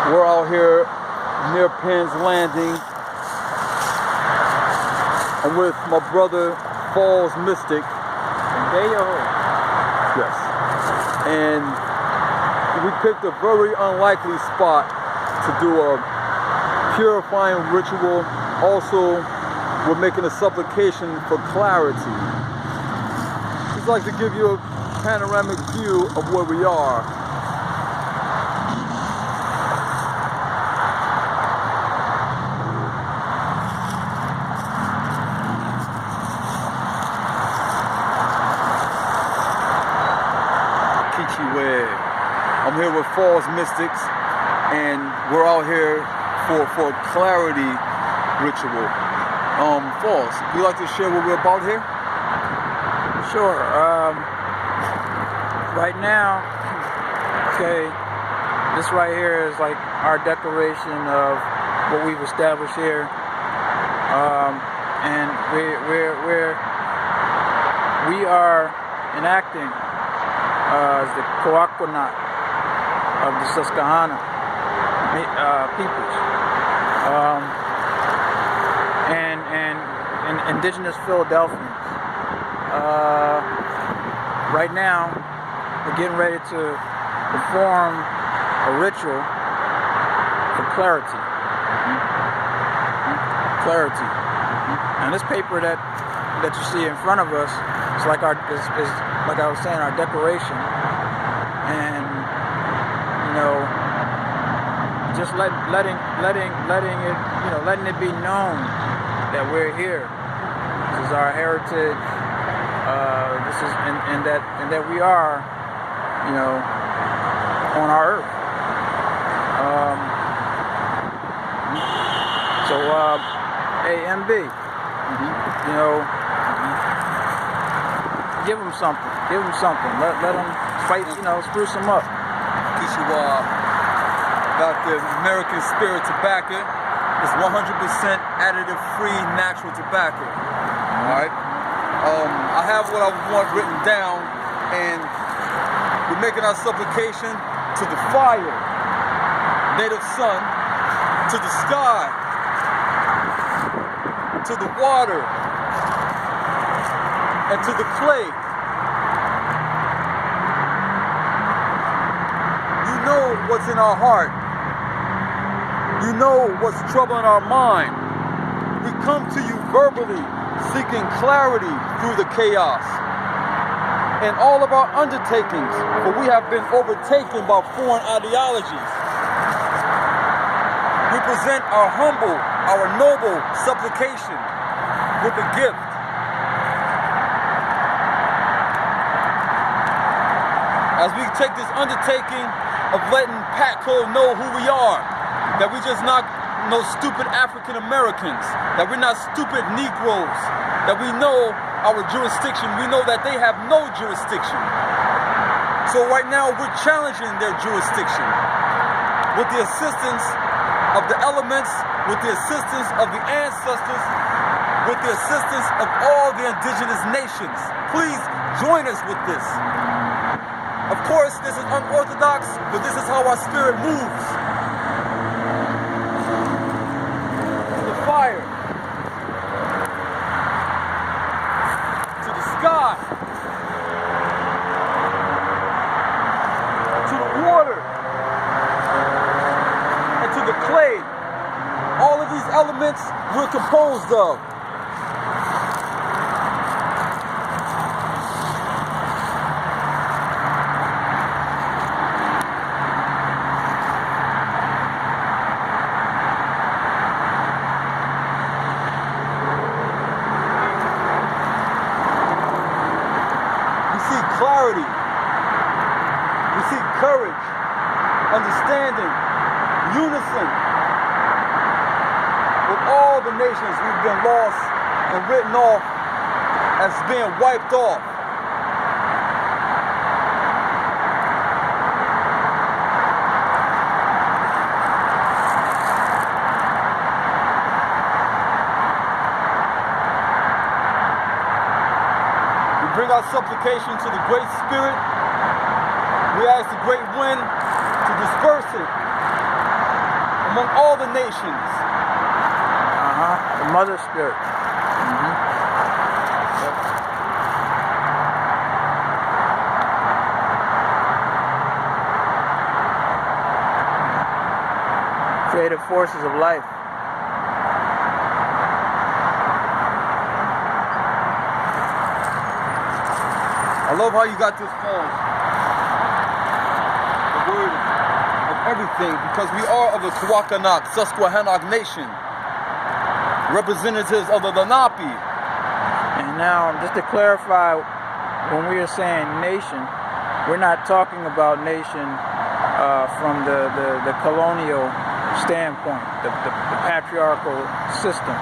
We're out here near Penn's Landing. I'm with my brother, Falls Mystic. Yes. And we picked a very unlikely spot to do a purifying ritual. Also, we're making a supplication for clarity. Just like to give you a panoramic view of where we are. I'm here with Falls Mystics, and we're out here for a clarity ritual. Falls, would you like to share what we're about here? Sure. Right now, okay, this right here is like our declaration of what we've established here, and we are enacting as the Coaquanat of the Susquehanna peoples, and indigenous Philadelphians. Right now, we're getting ready to perform a ritual for clarity. Clarity. And this paper that you see in front of us is like is like I was saying, our declaration, and just letting it be known that we're here. This is our heritage. This is and that we are, on our earth. AMB, give them something. Give them something. Let them fight. Spruce them up. About the American Spirit tobacco. It's 100% additive-free natural tobacco. All right. I have what I want written down, and we're making our supplication to the fire, native sun, to the sky, to the water, and to the clay. You know what's in our heart. You know what's troubling our mind. We come to you verbally, seeking clarity through the chaos. In all of our undertakings, for we have been overtaken by foreign ideologies. We present our humble, our noble supplication with a gift. As we take this undertaking of letting Patco know who we are, that we just not no stupid African Americans, that we're not stupid Negroes, that we know our jurisdiction, we know that they have no jurisdiction. So right now we're challenging their jurisdiction with the assistance of the elements, with the assistance of the ancestors, with the assistance of all the indigenous nations. Please join us with this. Of course, this is unorthodox, but this is how our spirit moves. To the fire. To the sky. To the water. And to the clay. All of these elements we're composed of. Clarity. We see courage, understanding, unison with all the nations we've been lost and written off as being wiped off. Bring our supplication to the Great Spirit. We ask the great wind to disperse it among all the nations. The mother spirit. Creative forces of life. I love how you got this phone. The word of everything, because we are of the Tuwakanak, Susquehannock Nation, representatives of the Lenape. And now, just to clarify, when we are saying nation, we're not talking about nation from the colonial standpoint, the patriarchal system.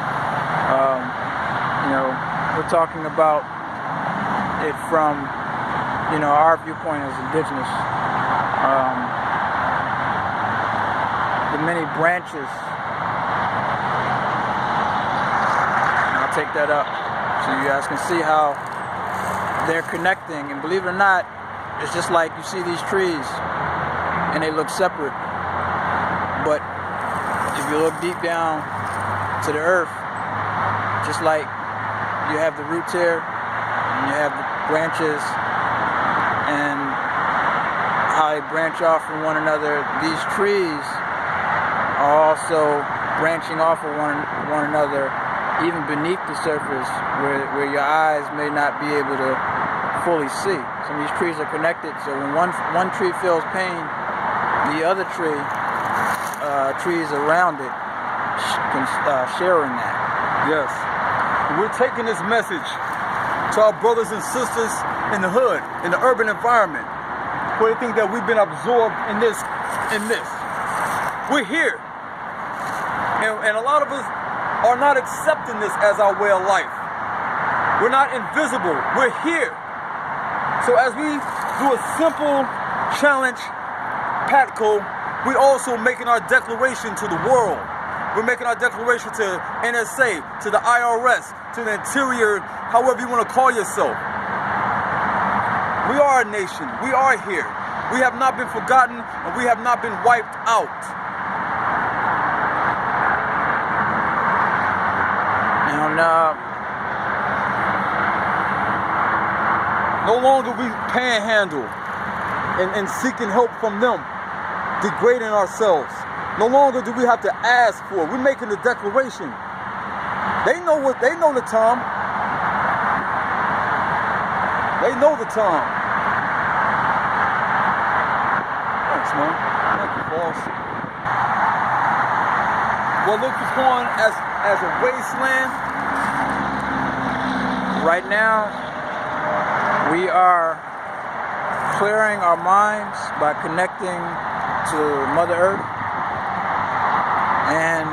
We're talking about it from, our viewpoint as indigenous. The many branches. I'll take that up so you guys can see how they're connecting. And believe it or not, it's just like you see these trees and they look separate. But if you look deep down to the earth, just like you have the roots here, and you have the branches, and how they branch off from one another, these trees are also branching off of one another, even beneath the surface, where your eyes may not be able to fully see. Some of these trees are connected, so when one tree feels pain, the other trees around it can share in that. Yes. We're taking this message to our brothers and sisters in the hood, in the urban environment, where they think that we've been absorbed in this. We're here. And a lot of us are not accepting this as our way of life. We're not invisible. We're here. So as we do a simple challenge, Patco, we're also making our declaration to the world. We're making our declaration to NSA, to the IRS, to the Interior, however you want to call yourself. We are a nation. We are here. We have not been forgotten, and we have not been wiped out. And no longer we panhandle and seeking help from them, degrading ourselves. No longer do we have to ask for it. We're making the declaration. They know the time. They know the time. Thanks, man. Thank you, boss. Well, looked upon as a wasteland. Right now, we are clearing our minds by connecting to Mother Earth. And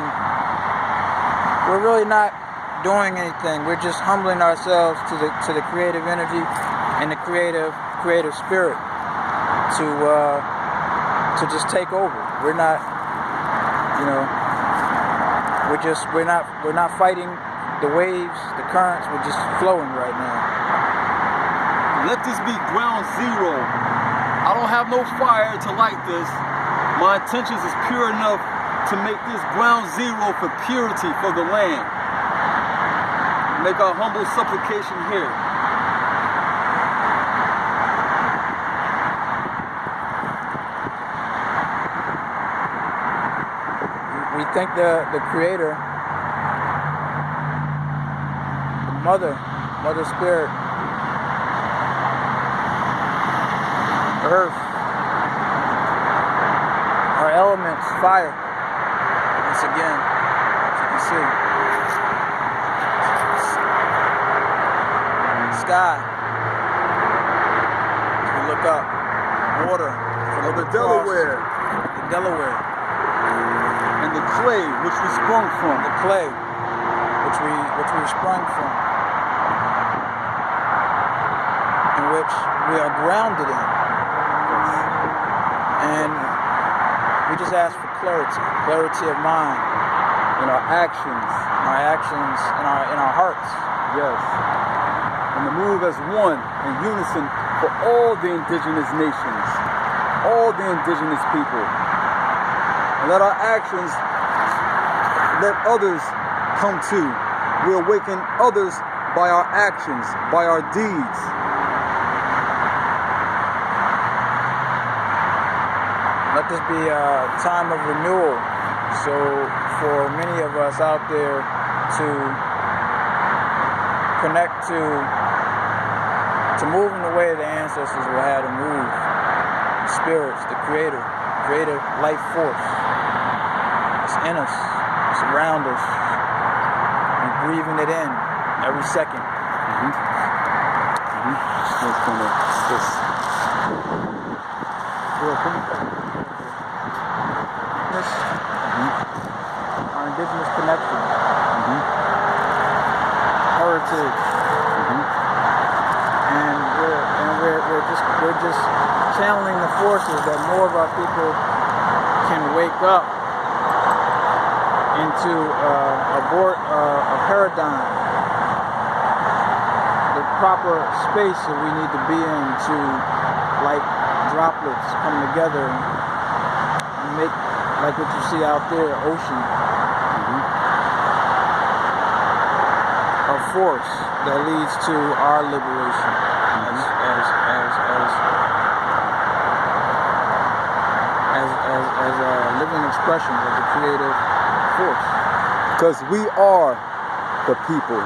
we're really not doing anything. We're just humbling ourselves to the creative energy and the creative spirit to just take over. We're not, we're not fighting the waves, the currents. We're just flowing right now. Let this be ground zero. I don't have no fire to light this. My intentions is pure enough to make this ground zero for purity for the land. Make our humble supplication here. We thank the Creator, the Mother Spirit, Earth, our elements, fire. Once again, as you can see, sky. As we look up, water. Of the Delaware. The Delaware. And the clay which we sprung from. The clay which we sprung from. In which we are grounded in. And we just ask for clarity of mind. In our actions. In our hearts. Yes. And to move as one in unison for all the indigenous nations, all the indigenous people. And let our actions let others come to. We awaken others by our actions, by our deeds. Let this be a time of renewal. So for many of us out there to connect to move in the way the ancestors will have to move. Spirits, the creative life force. It's in us, it's around us. We're breathing it in every second. Our indigenous connection, heritage, and we're just channeling the forces that more of our people can wake up into a paradigm, the proper space that we need to be in to, like droplets, come together and make, like what you see out there, ocean, a force that leads to our liberation as a living expression of the creative force. Because we are the people.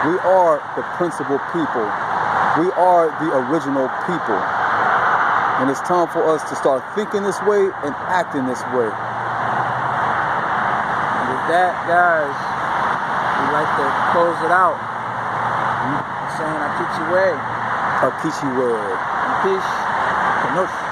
We are the principal people. We are the original people. And it's time for us to start thinking this way and acting this way. And with that, guys, we'd like to close it out. Saying Akichiwe. Akichiwe. Peace. Kanush.